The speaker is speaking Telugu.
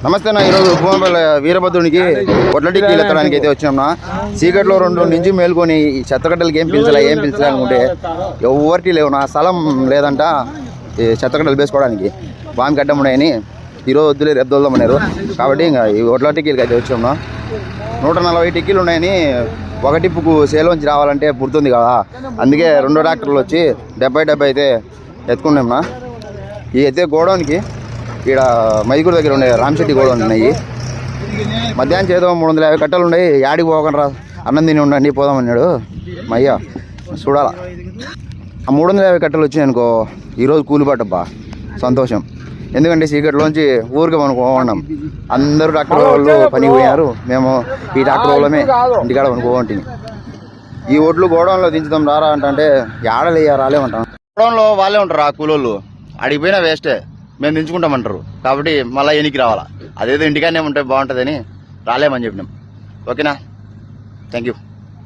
నమస్తే నా ఈరోజు భూమపల్లి వీరభద్రునికి ఒడ్లటికి ఎత్తడానికి అయితే వచ్చినాం. చీకట్లో 2 నుంచి మేల్కొని ఈ చెత్తగడ్డలకి ఏం పిలిచలే అనుకుంటే ఎవరికి లేవు. నా స్థలం లేదంట ఈ చెత్తగడ్డలు వేసుకోవడానికి. బాంబు గడ్డం ఉన్నాయని ఈరోజు వద్దులే రేపు దొల్దామన్నారు. కాబట్టి ఇంకా ఈ ఒడ్ల టిక్కీలకి అయితే వచ్చాము. 140 టిక్కీలు ఉన్నాయని ఒక టిప్పుకు సేలోంచి రావాలంటే పుడుతుంది కదా, అందుకే 2 ట్రాక్టర్లు వచ్చి 70 అయితే ఎత్తుకున్నాం. ఈ అయితే గోడౌన్కి ఇక్కడ మైదుగురు దగ్గర ఉండే రామశెట్టి గోడౌన్ ఉన్నాయి. మధ్యాహ్నం చేద్దాం 350 కట్టలు ఉన్నాయి. యాడికి పోకుండా రా, అన్నం తిని ఉండండి పోదామన్నాడు మా అయ్య. చూడాలా ఆ 350 కట్టలు వచ్చినాయి అనుకో ఈరోజు కూలిపట్టబ్బా సంతోషం. ఎందుకంటే చీకట్లోంచి ఊరికి మనం పోవన్నాం. అందరూ ట్రాక్టర్ వాళ్ళు పనికి పోయారు, మేము ఈ ట్రాక్టర్ వాళ్ళమే ఇంటికాడ అనుకోండి. ఈ ఒడ్లు గోడౌన్లో దించుదాం రారా అంటే ఆడలేయా రాలేమంటాం. గోడౌన్లో వాళ్ళే ఉంటారు ఆ కూలోళ్ళు, అడిగిపోయినా వేస్టే, మేము దించుకుంటామంటారు. కాబట్టి మళ్ళీ ఎనికి రావాలా, అదేదో ఇంటికానే ఉంటే బాగుంటుందని రాలేమని చెప్పినాం. ఓకేనా, థ్యాంక్ యూ.